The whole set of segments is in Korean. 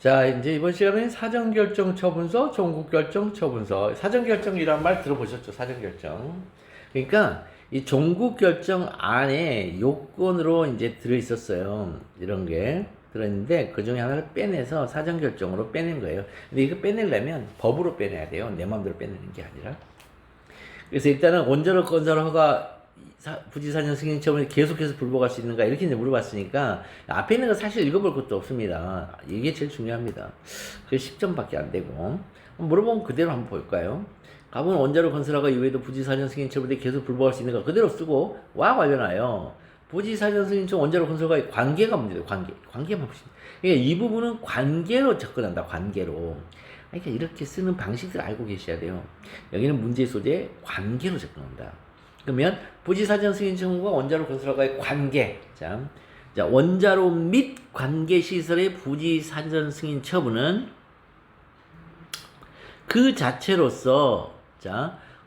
자, 이제 이번 시간에 사전결정 처분서, 종국결정 처분서. 사전결정이란 말 들어보셨죠? 사전결정. 그러니까 이 종국결정 안에 요건으로 이제 들어있었어요. 이런 게 들어있는데 그 중에 하나를 빼내서 사전결정으로 빼낸 거예요. 근데 이거 빼내려면 법으로 빼내야 돼요. 내 마음대로 빼내는 게 아니라. 그래서 일단은 원자력 건설 허가 부지사전 승인 처분이 계속해서 불복할 수 있는가 이렇게 이제 물어봤으니까 앞에 있는 거 사실 읽어볼 것도 없습니다. 이게 제일 중요합니다. 그게 10점밖에 안 되고 물어보면 그대로 한번 볼까요? 가본 원자력 건설허가 이외에도 부지사전 승인 처분이 계속 불복할 수 있는가 그대로 쓰고 와 관련하여 부지사전 승인 처분 원자력 건설과의 관계가 문제돼요. 관계만 보시면 그러니까 이 부분은 관계로 접근한다. 관계로. 그러니까 이렇게 쓰는 방식을 알고 계셔야 돼요. 여기는 문제 소재에 관계로 접근한다. 그러면 부지사전 승인 처분과 원자로 건설허가의 관계. 자, 원자로 및 관계시설의 부지사전 승인 처분은 그 자체로서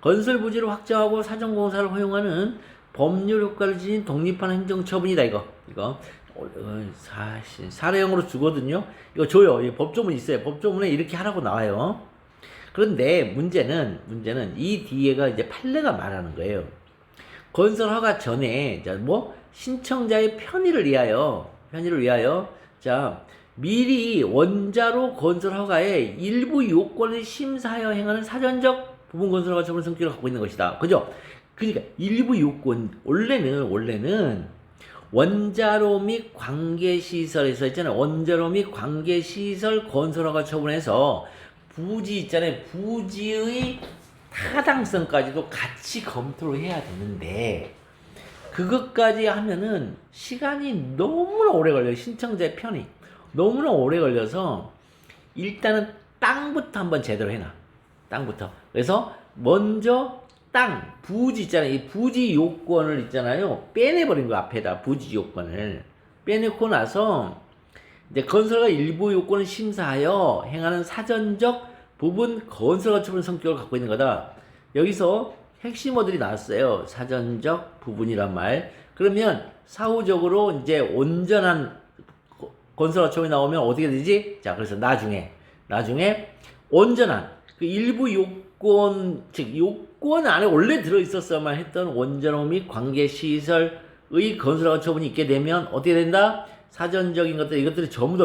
건설 부지를 확정하고 사전공사를 허용하는 법률 효과를 지닌 독립한 행정처분이다. 이거 사실 사례형으로 주거든요. 이거 줘요. 법조문 있어요. 법조문에 이렇게 하라고 나와요. 그런데 문제는 이 뒤에가 이제 판례가 말하는 거예요. 건설 허가 전에 신청자의 편의를 위하여 미리 원자로 건설 허가의 일부 요건을 심사하여 행하는 사전적 부분 건설 허가 처분 성격을 갖고 있는 것이다. 그죠? 그러니까 일부 요건 원래는 원자로 및 관계시설에서 있잖아요. 원자로 및 관계시설 건설 허가 처분에서 부지 있잖아요. 부지의 타당성까지도 같이 검토를 해야 되는데 그것까지 하면은 시간이 너무나 오래 걸려요. 신청자의 편이 너무나 오래 걸려서 일단은 땅부터 한번 제대로 해놔. 땅부터. 그래서 먼저 부지 있잖아요. 이 부지 요건을 있잖아요. 빼내버린 거 앞에다 부지 요건을 빼내고 나서 이제 건설가 일부 요건을 심사하여 행하는 사전적 부분 건설가 처분 성격을 갖고 있는 거다. 여기서 핵심어들이 나왔어요. 사전적 부분이란 말. 그러면 사후적으로 이제 온전한 건설가 처분이 나오면 어떻게 되지? 자, 그래서 나중에 온전한 그 일부 요건, 즉 요건 안에 원래 들어 있었어야만 했던 원자로 및 관계 시설의 건설가 처분이 있게 되면 어떻게 된다? 사전적인 것들 이것들이 전부 다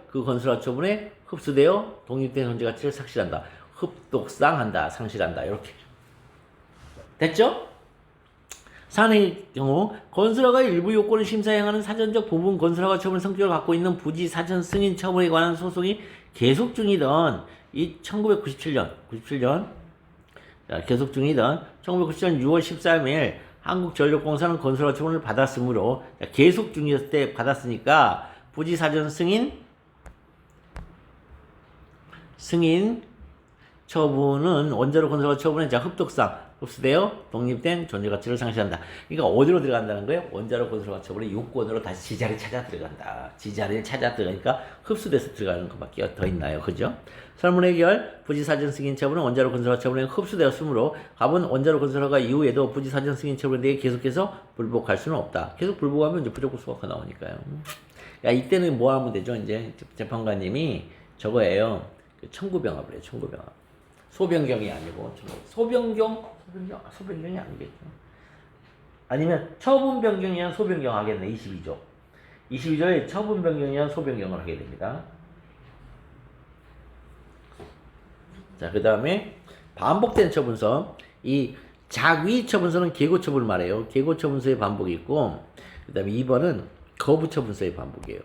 그 건설가 처분에 흡수되어 독립된 존재 가치를 삭실한다. 흡독상한다. 상실한다. 이렇게. 됐죠? 산의 경우 건설허가 일부 요건을 심사행하는 사전적 부분 건설허가 처분 성격을 갖고 있는 부지 사전 승인 처분에 관한 소송이 계속 중이던 이 1997년 계속 중이던 1997년 6월 13일 한국전력공사는 건설허가 처분을 받았으므로 계속 중이었을 때 받았으니까 부지 사전 승인 처분은 원자로 건설허가 처분에 흡독상 흡수되어 독립된 존재 가치를 상실한다. 그러니까 어디로 들어간다는 거예요? 원자로 건설허가 처분의 요건으로 다시 지자리에 찾아 들어간다. 지자리에 찾아 들어가니까 흡수돼서 들어가는 것밖에 더 있나요? 그죠? 설문 해결 부지 사전 승인 처분은 원자로 건설허가 처분에 흡수되었으므로 갑은 원자로 건설허가 이후에도 부지 사전 승인 처분에 대해 계속해서 불복할 수는 없다. 계속 불복하면 이제 부족부 수가 나오니까요. 야, 이때는 뭐 하면 되죠? 이제 재판관님이 저거예요. 청구병합을 해요. 청구병합. 소변경이 아니고 소변경이 아니겠죠. 아니면 처분 변경에 의한 소변경 하겠네. 22조에 처분 변경에 의한 소변경을 하게 됩니다. 자, 그 다음에 반복된 처분서. 이 작위 처분서는 계고 처분을 말해요. 계고 처분서의 반복이 있고, 그 다음에 2번은 거부 처분서의 반복이에요.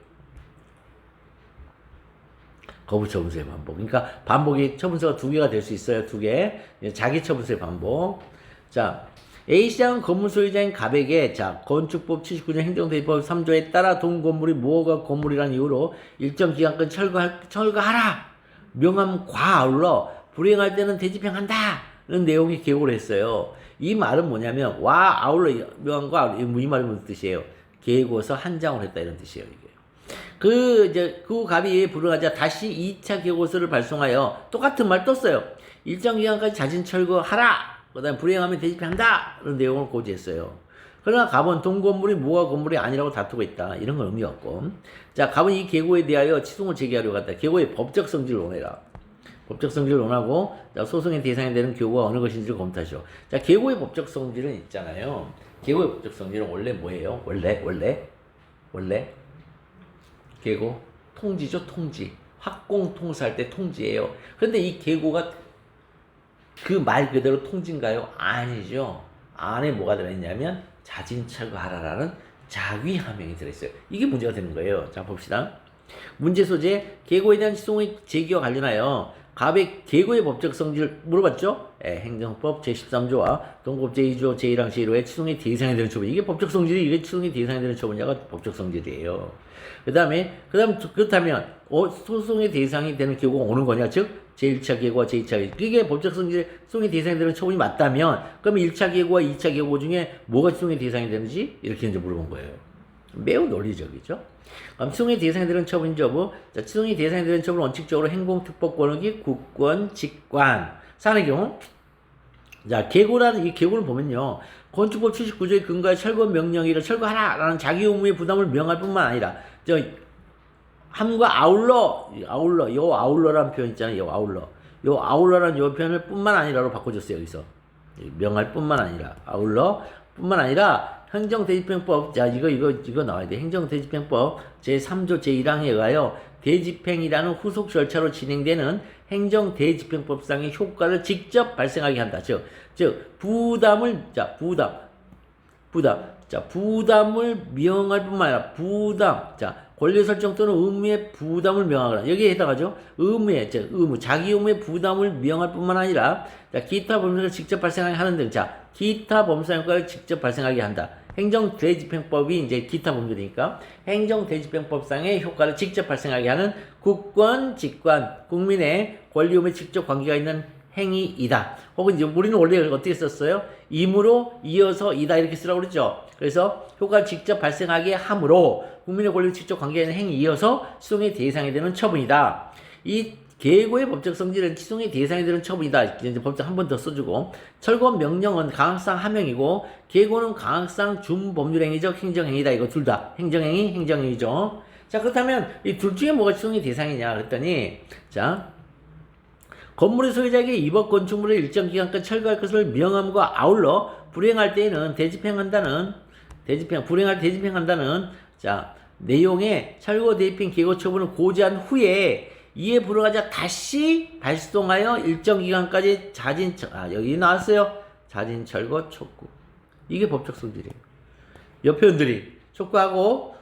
거부 처분서의 반복. 그러니까 반복이 처분서가 두 개가 될 수 있어요. 두 개. 자기 처분서의 반복. 자, A시장은 건물 소유자인 갑에게 건축법 79년 행정대입법 3조에 따라 동 건물이 무허가 건물이라는 이유로 일정 기간간 철거하라 명함과 아울러 불이행할 때는 대집행한다 는 내용의 계고를 했어요. 이 말은 뭐냐면 아울러 명함과 아울러 이 말이 무슨 뜻이에요? 계고서 한 장을 했다 이런 뜻이에요. 이게. 그 갑이 불응하자 다시 2차 계고서를 발송하여 똑같은 말 떴어요. 일정 기간까지 자진 철거하라. 그 다음에 불이행하면 대집행한다. 이런 내용을 고지했어요. 그러나 갑은 동건물이 무가 건물이 아니라고 다투고 있다. 이런 건 의미가 없고. 자, 갑은 이 계고에 대하여 치송을 제기하려고 한다. 계고의 법적 성질을 논해라. 법적 성질을 논하고, 자, 소송의 대상이 되는 계고가 어느 것인지를 검토하시오. 자, 계고의 법적 성질은 있잖아요. 계고의 법적 성질은 원래 뭐예요? 원래 계고 통지죠, 통지. 학공 통사할 때 통지예요. 그런데 이 계고가 그 말 그대로 통지인가요? 아니죠. 안에 뭐가 들어있냐면 자진철거하라라는 자귀하명이 들어있어요. 이게 문제가 되는 거예요. 자, 봅시다. 문제 소재, 계고에 대한 시송의 제기와 관련하여 갑의 계고의 법적 성질을 물어봤죠? 행정법 제13조와 동법 제2조 제1항 제1호의 치송의 대상이 되는 처분. 이게 법적 성질이, 이게 치송의 대상이 되는 처분자가 법적 성질이에요. 그렇다면 소송의 대상이 되는 계고가 오는 거냐? 즉 제1차 계고와 제2차 계고. 이게 법적 성질, 소송의 대상이 되는 처분이 맞다면 그럼 1차 계고와 2차 계고 중에 뭐가 소송의 대상이 되는지 이렇게 이제 물어본 거예요. 매우 논리적이죠. 그럼 치송의 대상이 되는 처분 여부. 자, 치송의 대상이 되는 처분은 원칙적으로 행공특법권역이 국권, 직관, 사안의 경우. 자, 계고라는 이 계고를 보면요. 건축법 79조의 근거에 철거 명령이라 철거하라라는 자기 의무의 부담을 명할 뿐만 아니라 함과 아울러라는 표현 있잖아요. 아울러라는 요 표현을 뿐만 아니라로 바꿔줬어요. 여기서 명할 뿐만 아니라 아울러뿐만 아니라 행정대집행법. 자, 이거 나와야 돼. 행정대집행법 제3조 제1항에 의하여 대집행이라는 후속 절차로 진행되는 행정대집행법상의 효과를 직접 발생하게 한다. 즉 부담을 명할 뿐만 아니라 권리 설정 또는 의무의 부담을 명하거나, 여기에 해당하죠. 자기 의무의 부담을 명할 뿐만 아니라, 기타 범죄를 직접 발생하게 하는 등, 기타 범사 효과를 직접 발생하게 한다. 행정대집행법이 이제 기타 범죄니까, 행정대집행법상의 효과를 직접 발생하게 하는 국권, 직관, 국민의 권리 의무에 직접 관계가 있는 행위이다. 혹은 이제 우리는 원래 어떻게 썼어요? 임으로 이어서 이다 이렇게 쓰라고 그랬죠. 그래서 효과를 직접 발생하게 함으로 국민의 권리에 직접 관계가 있는 행위에 이어서 시송의 대상이 되는 처분이다. 이 계고의 법적 성질은 시송의 대상이 되는 처분이다. 이제 법적 한 번 더 써주고, 철거 명령은 강학상 하명이고 계고는 강학상 준법률행위적 행정행위다. 이거 둘 다 행정행위죠. 자, 그렇다면 이 둘 중에 뭐가 시송의 대상이냐 그랬더니, 자, 건물의 소유자에게 이법 건축물을 일정 기간까지 철거할 것을 명함과 아울러 불행할 때에는 대집행한다는 자, 내용의 철거 대집행 계고 처분을 고지한 후에 이에 불응하자 다시 발송하여 일정 기간까지 여기 나왔어요. 자진철거 촉구. 이게 법적 성질이에요. 옆 표현들이 촉구하고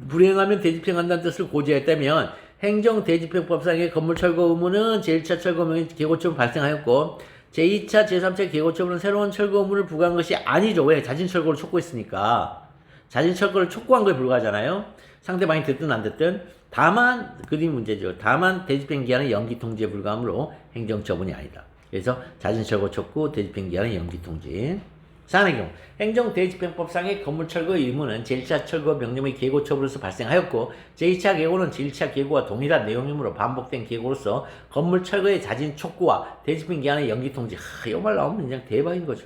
불행하면 대집행한다는 뜻을 고지했다면 행정대집행법상의 건물 철거 의무는 제1차 철거명의 계고처분 발생하였고 제2차, 제3차 계고처분은 새로운 철거 의무를 부과한 것이 아니죠. 왜? 자진철거를 촉구했으니까. 자진철거를 촉구한 거에 불과하잖아요. 상대방이 듣든 안 듣든. 다만 그게 문제죠. 다만 대집행 기한은 연기 통지에 불과하므로 행정처분이 아니다. 그래서 자진철거 촉구, 대집행 기한은 연기 통지. 사안의 경우 행정대집행법상의 건물 철거 의무는 제1차 철거 명령의 계고 처분으로서 발생하였고 제2차 계고는 제1차 계고와 동일한 내용이므로 반복된 계고로서 건물 철거의 자진 촉구와 대집행 기한의 연기 통지. 이 말 나오면 그냥 대박인 거죠.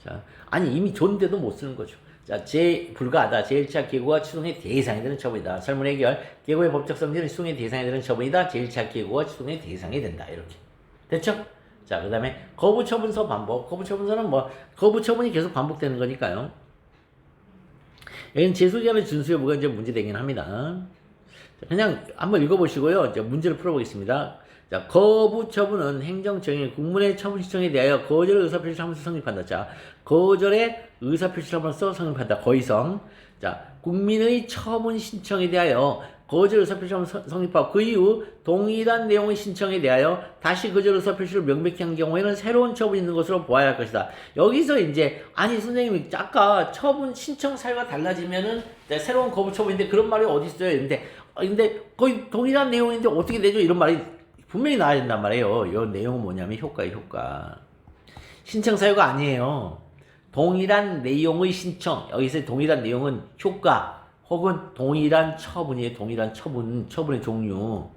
자, 아니 이미 좋은데도 못 쓰는 거죠. 자, 불가하다. 제1차 계고가 취소의 대상이 되는 처분이다. 설문 해결. 계고의 법적 성질은 취소의 대상이 되는 처분이다. 제1차 계고가 취소의 대상이 된다. 이렇게. 됐죠? 자, 그 다음에 거부처분서 반복. 거부처분서는 거부처분이 계속 반복되는 거니까요. 여기는 재소기한의 준수 여부가 이제 문제되긴 합니다. 자, 그냥 한번 읽어보시고요. 이제 문제를 풀어보겠습니다. 자, 거부처분은 행정정의 국문의 처분 신청에 대하여 거절의 의사표시를 하면서 성립한다. 자, 거절의 의사표시를 하면서 성립한다. 거의성. 자, 국민의 처분 신청에 대하여 거절 의사표시를 성립하고 그 이후 동일한 내용의 신청에 대하여 다시 거절 의사표시를 명백히 한 경우에는 새로운 처분이 있는 것으로 보아야 할 것이다. 여기서 이제 아니 선생님이 아까 처분 신청 사유가 달라지면은 새로운 거부 처분인데 그런 말이 어디 있어요? 근데 거의 동일한 내용인데 어떻게 되죠? 이런 말이 분명히 나와야 된단 말이에요. 이 내용은 뭐냐면 효과예요, 효과. 신청 사유가 아니에요. 동일한 내용의 신청. 여기서 동일한 내용은 효과. 혹은 동일한 처분이에요. 동일한 처분의 종류.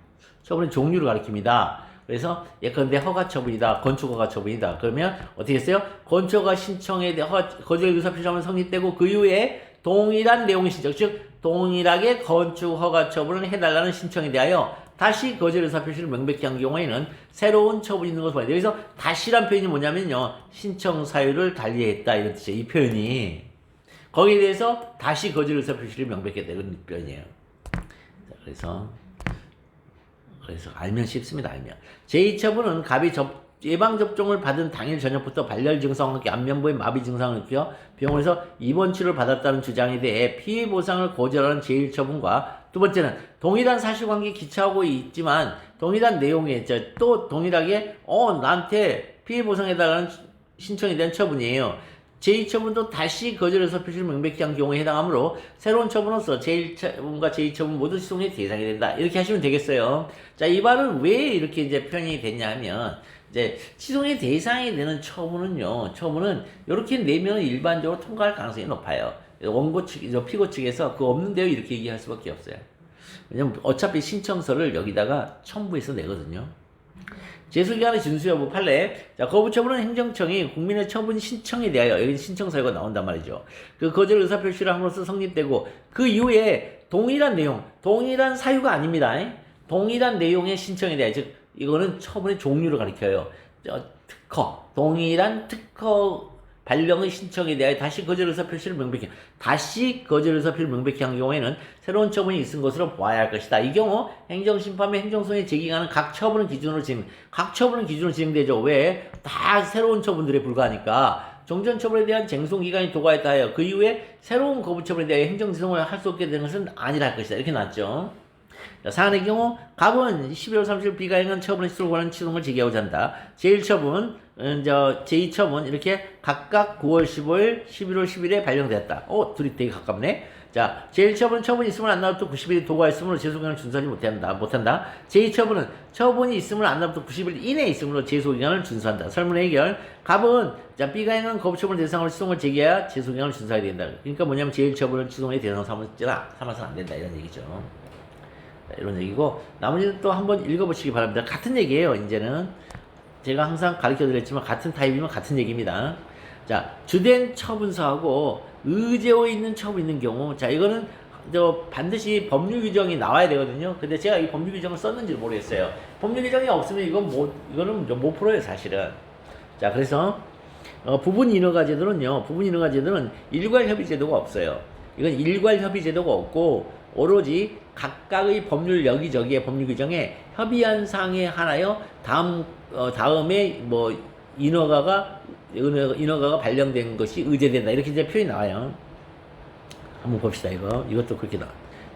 처분의 종류를 가리킵니다. 그래서 예컨대 허가 처분이다. 건축 허가 처분이다. 그러면 어떻게 했어요? 건축허가 신청에 대해 거절 의사 표시하면 성립되고 그 이후에 동일한 내용의 신청, 즉 동일하게 건축 허가 처분을 해달라는 신청에 대하여 다시 거절 의사 표시를 명백히 한 경우에는 새로운 처분이 있는 것을 봐야 돼요. 여기서 다시란 표현이 뭐냐면요. 신청 사유를 달리했다 이런 뜻이에요. 이 표현이. 거기에 대해서 다시 거절 의사 표시를 명백히 했다는 표현이에요. 자, 그래서 알면 쉽습니다. 알면. 제2처분은 갑이 예방접종을 받은 당일 저녁부터 발열 증상과 함께 안면부에 마비 증상을 느껴 병원에서 입원 치료를 받았다는 주장에 대해 피해 보상을 거절하는 제1처분과 두 번째는 동일한 사실관계에 기초하고 있지만 동일한 내용에 또 동일하게 나한테 피해 보상해달라는 신청에 대한 처분이에요. 제2처분도 다시 거절 의사 표시를 명백히 한 경우에 해당하므로 새로운 처분으로서 제1처분과 제2처분 모두 시송의 대상이 된다. 이렇게 하시면 되겠어요. 자, 이 말은 왜 이렇게 이제 표현이 됐냐 하면 이제 시송의 대상이 되는 처분은 이렇게 내면 일반적으로 통과할 가능성이 높아요. 원고 측, 피고 측에서 그거 없는데요 이렇게 얘기할 수밖에 없어요. 왜냐면 어차피 신청서를 여기다가 첨부해서 내거든요. 제소기간의 준수 여부 판례. 자, 거부처분은 행정청이 국민의 처분 신청에 대하여 여기 신청 사유가 나온단 말이죠. 그 거절 의사 표시를 함으로써 성립되고 그 이후에 동일한 내용, 동일한 사유가 아닙니다. 동일한 내용의 신청에 대하여 즉 이거는 처분의 종류를 가리켜요. 동일한 특허 발령의 신청에 대하여 다시 거절 의사 표시를 명백히 한 경우에는 새로운 처분이 있은 것으로 보아야 할 것이다. 이 경우 행정심판 및 행정소송에 제기하는 각 처분은 기준으로 진행되죠. 왜? 다 새로운 처분들에 불과하니까. 종전 처분에 대한 쟁송 기간이 도과했다 하여 그 이후에 새로운 거부 처분에 대하여 행정지송을 할 수 없게 되는 것은 아니라 할 것이다. 이렇게 나왔죠. 사안의 경우 갑은 12월 30일 비가행한 처분의 시효를 관한 취소를 제기하고자 한다. 제1처분, 제2처분 이렇게 각각 9월 15일, 11월 10일에 발령되었다. 둘이 되게 가깝네. 자, 제1처분은 처분이 있음을 안 나로부터 90일이 도과했으므로 제소기간을 준수하지 못한다. 제2처분은 처분이 있음을 안 나로부터 90일 이내에 있으므로 제소기간을 준수한다. 설문의 해결. 갑은 비가행한 거부처분 대상으로 시송을 제기해야 제소기간을 준수해야 된다. 그러니까 뭐냐면 제1처분을 취소의 대상 삼아서는 안 된다 이런 얘기죠. 이런 얘기고 나머지는 또 한번 읽어보시기 바랍니다. 같은 얘기예요. 이제는 제가 항상 가르쳐드렸지만 같은 타입이면 같은 얘기입니다. 자, 주된 처분서하고 의제호에 있는 처분 있는 경우, 자 이거는 반드시 법률 규정이 나와야 되거든요. 근데 제가 이 법률 규정을 썼는지 모르겠어요. 법률 규정이 없으면 이거는 못 풀어요 사실은. 자, 그래서 부분 인허가 제도는 일괄 협의 제도가 없어요. 이건 일괄 협의 제도가 없고 오로지 각각의 법률 여기저기의 법률 규정에 협의한 사항에 한하여 다음에 인허가가 발령된 것이 의제된다. 이렇게 이제 표현이 나와요. 한번 봅시다. 이것도 그렇게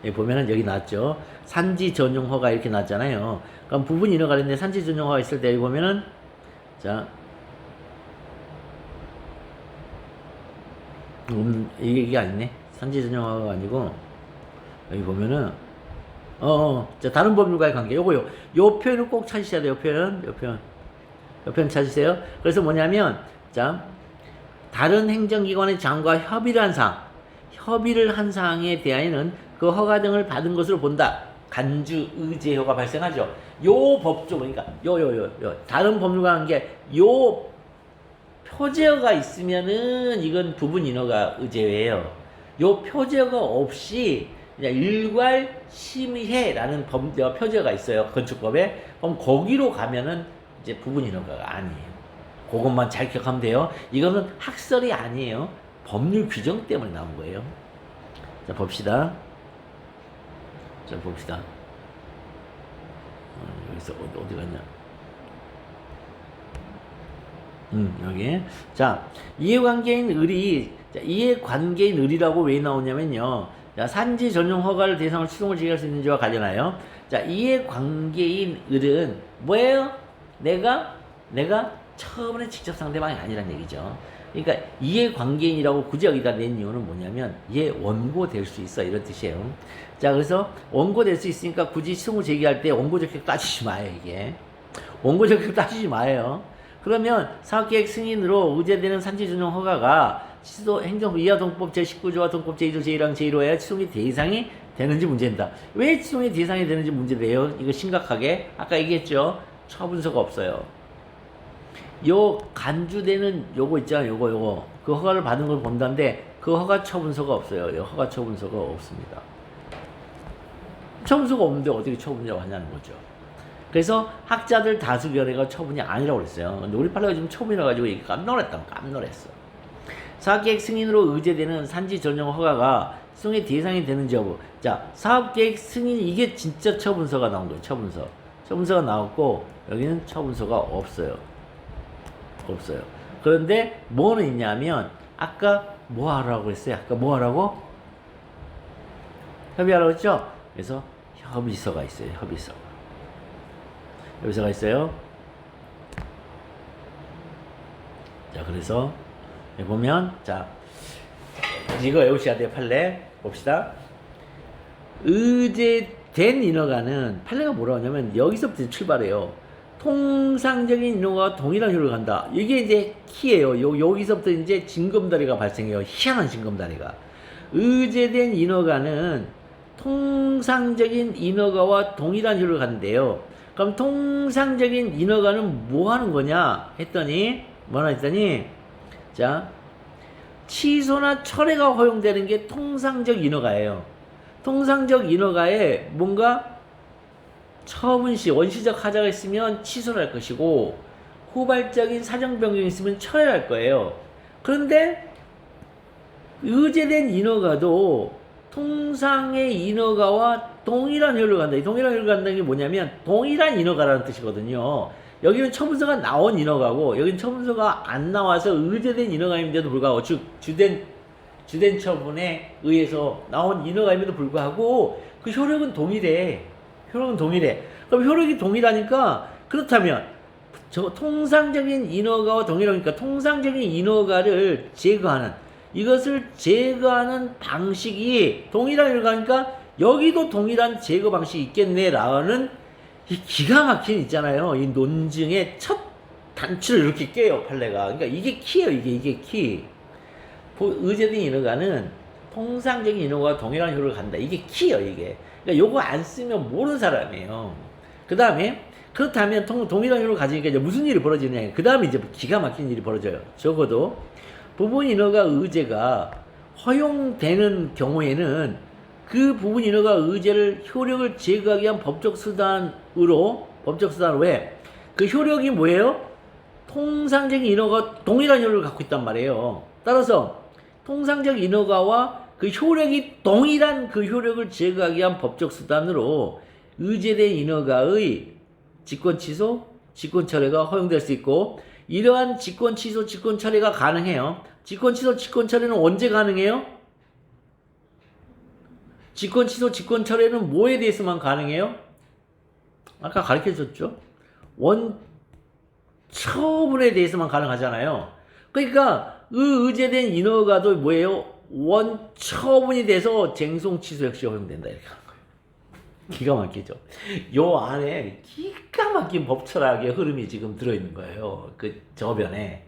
여기 보면은 여기 나왔죠. 산지 전용 허가 이렇게 나왔잖아요. 그럼 부분 인허가 했는데 산지 전용 허가 있을 때 여기 보면은 자 이게 아니네. 산지 전용 허가가 아니고 여기 보면은 자, 다른 법률과의 관계. 요 표현을 꼭 찾으셔야 돼요. 요 표현 찾으세요. 그래서 뭐냐면, 자, 다른 행정기관의 장과 협의를 한 사항에 대하여는 그 허가 등을 받은 것으로 본다. 간주 의제효가 발생하죠. 요 법조, 그러니까, 다른 법률과 관계, 요 표제어가 있으면은 이건 부분 인허가 의제예요. 요 표제어가 없이 일괄 심의해라는 표제가 있어요. 건축법에. 그럼 거기로 가면은 이제 부분 인허가가 아니에요. 그것만 잘 기억하면 돼요. 이거는 학설이 아니에요. 법률 규정 때문에 나온 거예요. 자, 봅시다. 여기서 어디 갔냐? 여기. 자, 이해관계인 의리라고 왜 나오냐면요. 자, 산지 전용 허가를 대상으로 취소를 제기할 수 있는지와 관련하여 자, 이해관계인 을은 뭐예요? 내가 처음에 직접 상대방이 아니란 얘기죠. 그러니까 이해관계인이라고 굳이 여기다 낸 이유는 뭐냐면 얘 원고 될 수 있어 이런 뜻이에요. 자, 그래서 원고 될 수 있으니까 굳이 시송을 제기할 때 원고 적격 따지지 마요. 이게 원고 적격 따지지 마요. 그러면 사업계획 승인으로 의제되는 산지 전용 허가가 취소 행정부 이하동법 제19조와 동법 제2조 제1항 제1호에 취소의 대상이 되는지 문제입니다. 왜 취소의 대상이 되는지 문제돼요? 이거 심각하게 아까 얘기했죠. 처분서가 없어요. 요 간주되는 요거 있잖아요. 요거 그 허가를 받은 걸 본다는데 그 허가 처분서가 없어요. 요 허가 처분서가 없습니다. 처분서가 없는데 어떻게 처분이라고 하냐는 거죠. 그래서 학자들 다수결의가 처분이 아니라고 그랬어요. 근데 우리 판례가 지금 처분이라 가지고 이게 깜놀했어. 사업계획 승인으로 의제되는 산지 전용 허가가 수용의 대상이 되는지 여부. 자, 사업계획 승인 이게 진짜 처분서가 나온 거예요. 처분서가 나왔고 여기는 처분서가 없어요. 그런데 뭐는 있냐면 아까 뭐 하라고 했어요? 아까 뭐 하라고? 협의하라고 했죠? 그래서 협의서가 있어요. 협의서가 있어요. 자, 그래서 보면 자 이거 외우셔야 돼요. 판례 봅시다. 의제된 인허가는 판례가 뭐라고 하냐면 여기서부터 출발해요. 통상적인 인허가와 동일한 효력을 간다. 이게 이제 키예요. 여기서부터 이제 징검다리가 발생해요. 희한한 징검다리가. 의제된 인허가는 통상적인 인허가와 동일한 효력을 갖는데요. 그럼 통상적인 인허가는 뭐 하는 거냐 했더니 자, 취소나 철회가 허용되는 게 통상적 인허가예요. 통상적 인허가에 뭔가 처분시, 원시적 하자가 있으면 취소를 할 것이고 후발적인 사정 변경이 있으면 철회를 할 거예요. 그런데 의제된 인허가도 통상의 인허가와 동일한 효력을 간다. 이 동일한 효력을 간다는 게 뭐냐면 동일한 인허가라는 뜻이거든요. 여기는 처분서가 나온 인허가고 여기는 처분서가 안 나와서 의제된 인허가임에도 불구하고 즉 주된 처분에 의해서 나온 인허가임에도 불구하고 그 효력은 동일해. 그럼 효력이 동일하니까 그렇다면 저 통상적인 인허가와 동일하니까 통상적인 인허가를 이것을 제거하는 방식이 동일한 인허가니까 여기도 동일한 제거 방식이 있겠네라는 이 기가 막힌 있잖아요. 이 논증의 첫 단추를 이렇게 깨요, 판례가. 그러니까 이게 키예요, 이게 키. 의제된 인허가는 통상적인 인허가와 동일한 효력을 간다. 이게 키예요, 이게. 그러니까 요거 안 쓰면 모르는 사람이에요. 그 다음에 그렇다면 동일한 효력을 가지니까 이제 무슨 일이 벌어지느냐. 그 다음에 이제 기가 막힌 일이 벌어져요. 적어도 부분 인허가 의제가 허용되는 경우에는 그 부분 인허가 의제를 효력을 제거하기 위한 법적 수단으로 왜? 그 효력이 뭐예요? 통상적인 인허가 동일한 효력을 갖고 있단 말이에요. 따라서 통상적 인허가와 그 효력이 동일한 그 효력을 제거하기 위한 법적 수단으로 의제된 인허가의 직권 취소, 직권 철회가 허용될 수 있고 이러한 직권 취소, 직권 철회가 가능해요. 직권 취소, 직권 철회는 언제 가능해요? 직권 취소, 직권 철회는 뭐에 대해서만 가능해요? 아까 가르쳐줬죠? 원처분에 대해서만 가능하잖아요. 그러니까 의제된 인허가도 뭐예요? 원처분이 돼서 쟁송 취소 역시 허용된다 이렇게 하는 거예요. 기가 막히죠. 요 안에 기가 막힌 법철학의 흐름이 지금 들어있는 거예요. 그 저변에.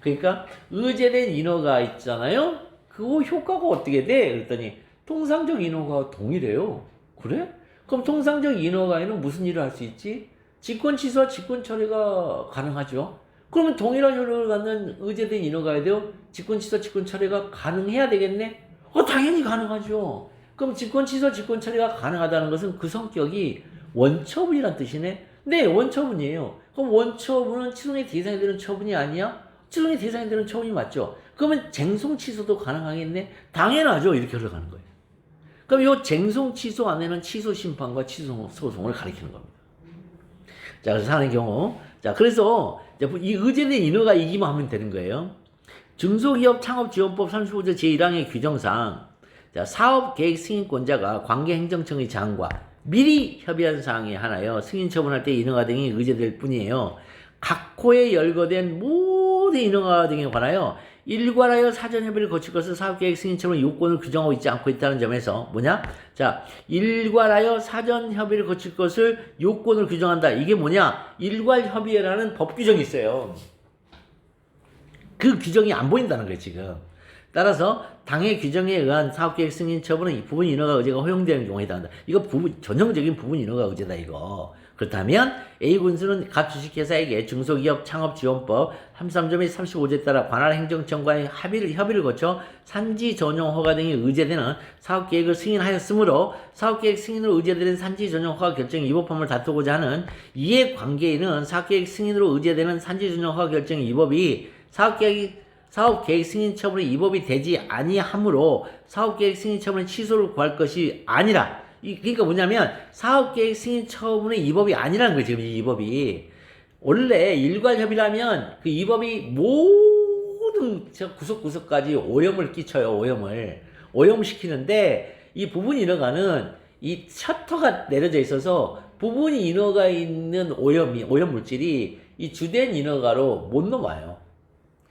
그러니까 의제된 인허가 있잖아요. 그거 효과가 어떻게 돼? 그랬더니 통상적 인허가와 동일해요. 그래? 그럼 통상적 인허가에는 무슨 일을 할 수 있지? 직권 취소와 직권 철회가 가능하죠. 그러면 동일한 효력을 갖는 의제된 인허가에도 직권 취소, 직권 철회가 가능해야 되겠네? 당연히 가능하죠. 그럼 직권 취소, 직권 철회가 가능하다는 것은 그 성격이 원처분이란 뜻이네? 네, 원처분이에요. 그럼 원처분은 취소의 대상이 되는 처분이 아니야? 취소의 대상이 되는 처분이 맞죠? 그러면 쟁송 취소도 가능하겠네? 당연하죠. 이렇게 흘러가는 거예요. 그럼 이 쟁송 취소 안에는 취소 심판과 취소 소송을 가리키는 겁니다. 자, 그래서 하는 경우. 자, 그래서 이 의제된 인허가 이기만 하면 되는 거예요. 중소기업 창업지원법 35조 제1항의 규정상 자, 사업계획 승인권자가 관계행정청의 장과 미리 협의한 사항이 하나요. 승인 처분할 때 인허가 등이 의제될 뿐이에요. 각 호에 열거된 모든 인허가 등에 관하여 일괄하여 사전 협의를 거칠 것을 사업계획 승인 처분 요건을 규정하고 있지 않고 있다는 점에서 뭐냐? 자, 일괄하여 사전 협의를 거칠 것을 요건을 규정한다. 이게 뭐냐? 일괄 협의회라는 법 규정이 있어요. 그 규정이 안 보인다는 거예요, 지금. 따라서 당의 규정에 의한 사업계획 승인 처분은 이 부분 인허가 의제가 허용되는 경우에 해당한다. 이거 전형적인 부분 인허가 의제다 이거. 그렇다면 A군수는 각 주식회사에게 중소기업 창업지원법 33조 및 35조에 따라 관할 행정청과의 협의를 거쳐 산지 전용 허가 등이 의제되는 사업계획을 승인하였으므로 사업계획 사업계획 승인으로 의제되는 산지 전용 허가 결정 위법함을 다투고자 하는 이해관계인은 사업계획 승인으로 의제되는 산지 전용 허가 결정 위법이 사업계획 승인 처분의 위법이 되지 아니하므로 사업계획 승인 처분의 취소를 구할 것이 아니라 그러니까 뭐냐면 사업계획 승인 처분의 위법이 아니라는 거예요. 지금 이 위법이 원래 일괄협의라면 그 위법이 모든 구석구석까지 오염을 끼쳐요. 오염시키는데 이 부분 인허가는 이 셔터가 내려져 있어서 부분 인허가 있는 오염 물질이 이 주된 인허가로 못 넘어와요.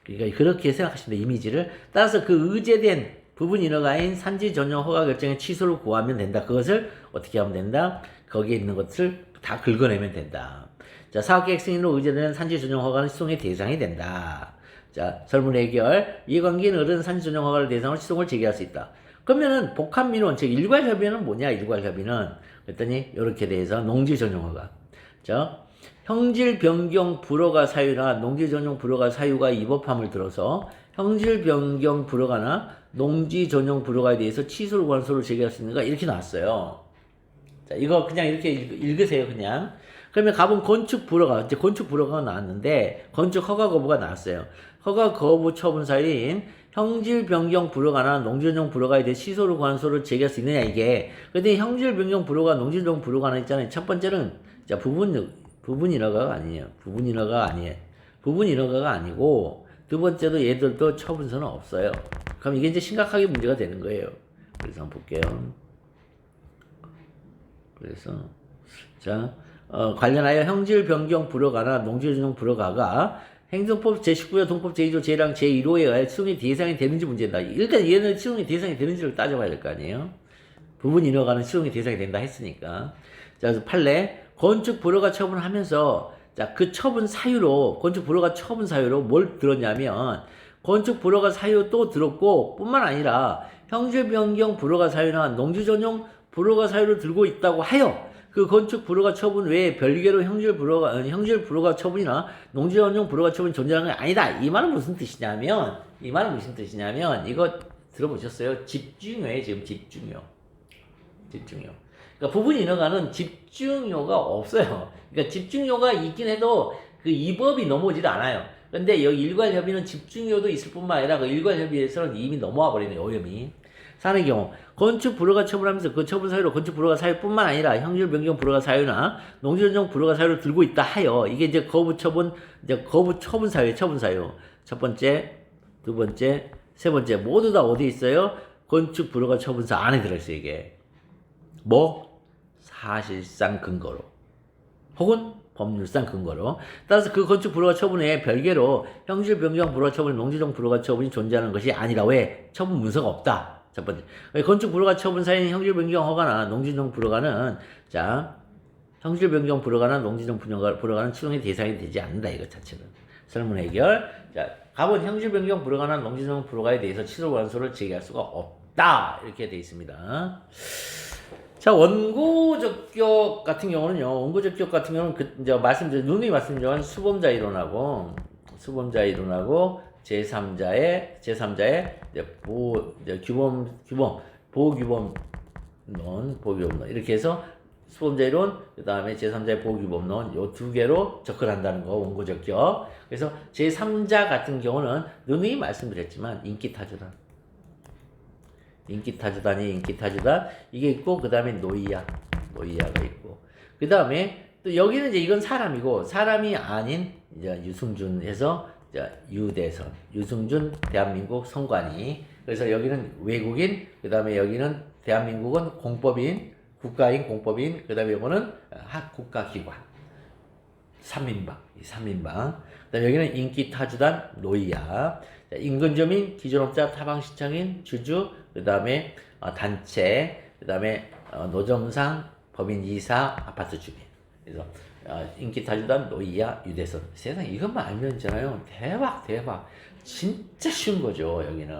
그러니까 그렇게 생각하시면 돼요. 이미지를. 따라서 그 의제된 부분 인허가인 산지 전용 허가 결정의 취소를 구하면 된다. 그것을 어떻게 하면 된다? 거기에 있는 것을 다 긁어내면 된다. 자, 사업계획 승인으로 의제되는 산지 전용 허가는 시송의 대상이 된다. 자, 설문 해결. 이해관계인 어른 산지 전용 허가를 대상으로 시송을 제기할 수 있다. 그러면은 복합민원, 즉 일괄협의는 뭐냐? 일괄협의는 그랬더니 이렇게 돼서 농지 전용 허가. 자, 형질 변경 불허가 사유나 농지 전용 불허가 사유가 위법함을 들어서 형질 변경 불허가나 농지 전용 불허가에 대해서 취소를 관소를 제기할 수 있는가 이렇게 나왔어요. 자, 이거 그냥 이렇게 읽으세요, 그냥. 그러면 가본 건축 불허가, 이제 건축 불허가 나왔는데 건축 허가 거부가 나왔어요. 허가 거부 처분 사유인 형질 변경 불허가나 농지 전용 불허가에 대해 취소를 관소를 제기할 수 있느냐 이게. 근데 형질 변경 불허가, 농지 전용 불허가는 있잖아요. 첫 번째는 자 부분 인허가가 아니에요. 부분 인허가가 아니고 두 번째도 얘들도 처분서는 없어요. 그럼 이게 이제 심각하게 문제가 되는 거예요. 그래서 한번 볼게요. 그래서 자 관련하여 형질 변경 불허가나 농지 전용 불허가가 행정법 제19조 동법 제2조 제1항 제1호에 의해 시송의 대상이 되는지 문제다. 일단 얘는 시송의 대상이 되는지를 따져봐야 될 거 아니에요. 부분 인허가는 시송의 대상이 된다 했으니까. 자, 그래서 판례 건축 불허가 처분을 하면서 자, 그 처분 사유로 건축 불허가 처분 사유로 뭘 들었냐면 건축 불허가 사유 또 들었고 뿐만 아니라 형질 변경 불허가 사유나 농지 전용 불허가 사유를 들고 있다고 하여 그 건축 불허가 처분 외에 별개로 형질 불허가 처분이나 농지 전용 불허가 처분이 존재하는 게 아니다. 이 말은 무슨 뜻이냐면 이거 들어보셨어요? 집중요에 지금 집중요. 그러니까 부분 인허가는 집중요가 없어요. 그러니까 집중요가 있긴 해도 그 위법이 넘어오질 않아요. 근데 여기 일괄협의는 집중요도 있을 뿐만 아니라 그 일괄협의에서는 이미 넘어와 버리네요. 오염이. 산의 경우 건축 불허가 처분하면서 그 처분 사유로 건축 불허가 사유뿐만 아니라 형질 변경 불허가 사유나 농지 전용 불허가 사유를 들고 있다 하여 이게 이제 거부 처분 사유예요. 처분 사유. 첫 번째, 두 번째, 세 번째 모두 다 어디 있어요? 건축 불허가 처분서 안에 들어 있어요. 이게. 뭐 사실상 근거로 혹은 법률상 근거로. 따라서 그 건축 불허가 처분에 별개로 형질 변경 불허가 처분, 농지정 불허가 처분이 존재하는 것이 아니라 왜? 처분 문서가 없다. 첫 번째. 건축 불허가 처분 사유인 형질 변경 허가나 농지정 불허가는 자 형질 변경 불허가나 농지정 불허가는 추정의 대상이 되지 않는다. 이것 자체는. 설문 해결. 자 가본 형질 변경 불허가나 농지정 불허가에 대해서 취소 관소를 제기할 수가 없다. 이렇게 돼 있습니다. 자, 원고적격 같은 경우는 이제 누누이 말씀드린 수범자 이론하고 제3자의 보호규범론 이렇게 해서 수범자 이론, 그 다음에 제3자의 보호규범론 요 두 개로 접근한다는 거, 원고적격. 그래서 제3자 같은 경우는 누누이 말씀드렸지만 인기타주단 이게 있고 그 다음에 노이야가 있고 그 다음에 또 여기는 이제 이건 사람이 아닌 이제 유승준에서 유승준 대한민국 선관위. 그래서 여기는 외국인, 그 다음에 여기는 대한민국은 국가인 공법인, 그 다음에 이거는 국가기관 3인방. 그 다음에 여기는 인기타주단 노이야. 인근주민, 기존업자, 타방시청인, 주주, 그 다음에 단체, 그 다음에 노점상, 법인 이사, 아파트 주민. 그래서 인기타주단, 노이야, 유대선. 세상 이것만 알면 있잖아요. 대박. 진짜 쉬운 거죠, 여기는.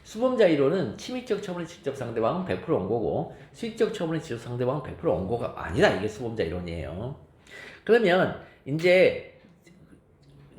수범자 이론은 침입적 처분의 직접 상대방은 100% 원고고 수익적 처분의 직접 상대방은 100% 원고가 아니다. 이게 수범자 이론이에요. 그러면 이제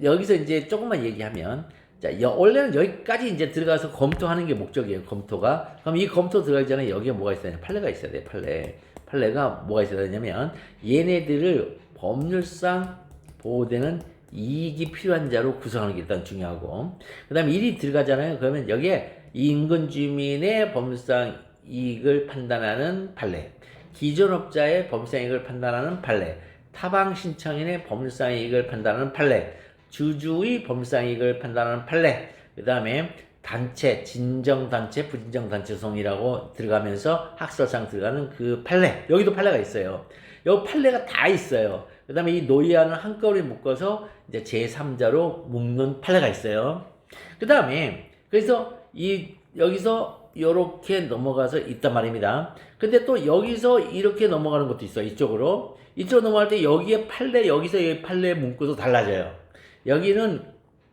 여기서 이제 조금만 얘기하면 자, 원래는 여기까지 이제 들어가서 검토하는 게 목적이에요. 검토가. 그럼 이 검토 들어가기 전에 여기에 뭐가 있어야 돼? 판례가 있어야 돼. 판례가 뭐가 있어야 되냐면 얘네들을 법률상 보호되는 이익이 필요한 자로 구성하는 게 일단 중요하고 그 다음에 일이 들어가잖아요. 그러면 여기에 인근 주민의 법률상 이익을 판단하는 판례, 기존업자의 법률상 이익을 판단하는 판례, 타방 신청인의 법률상 이익을 판단하는 판례, 주주의 법률상 이익을 판단하는 판례, 그 다음에 단체, 진정단체, 부진정단체 소송이라고 들어가면서 학설상 들어가는 그 판례, 여기도 판례가 있어요. 여기 판례가 다 있어요. 그 다음에 이 노이안을 한꺼번에 묶어서 이제 제3자로 묶는 판례가 있어요. 그 다음에 그래서 여기서 이렇게 넘어가서 있단 말입니다. 근데 또 여기서 이렇게 넘어가는 것도 있어요. 이쪽으로 넘어갈 때 여기에 판례, 여기서 이 판례 문구도 달라져요. 여기는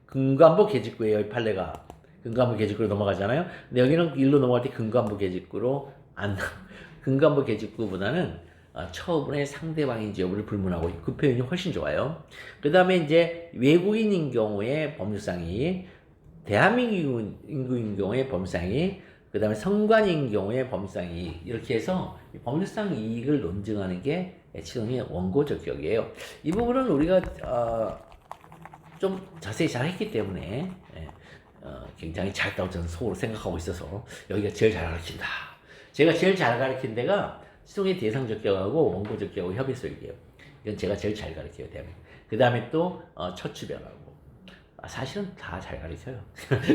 근간부 계직구예요. 이 판례가 근간부 계직구로 넘어가잖아요. 근데 여기는 일로 넘어갈 때 근간부 계직구로 근간부 계직구보다는 처분의 상대방인지 여부를 불문하고 그 표현이 훨씬 좋아요. 그 다음에 이제 외국인인 경우에 법률상이, 대한민국인 경우에 법률상이, 그 다음에 성관인 경우에 법률상이 이렇게 해서 법률상 이익을 논증하는 게 치동의 원고 적격이에요. 이 부분은 우리가 좀 자세히 잘 했기 때문에 굉장히 잘했다고 저는 속으로 생각하고 있어서 여기가 제일 잘 가르친다. 제가 제일 잘 가르친 데가 치동의 대상 적격하고 원고 적격하고 협의설계예요. 이건 제가 제일 잘 가르쳐요. 그 다음에 또 처추변하고 사실은 다 잘 가르쳐요.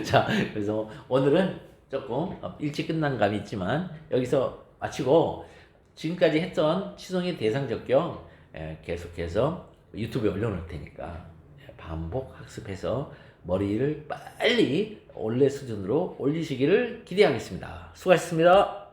자, 그래서 오늘은 조금 일찍 끝난 감이 있지만 여기서 마치고 지금까지 했던 치동의 대상 적격 계속해서 유튜브에 올려놓을 테니까 반복 학습해서 머리를 빨리 원래 수준으로 올리시기를 기대하겠습니다. 수고하셨습니다.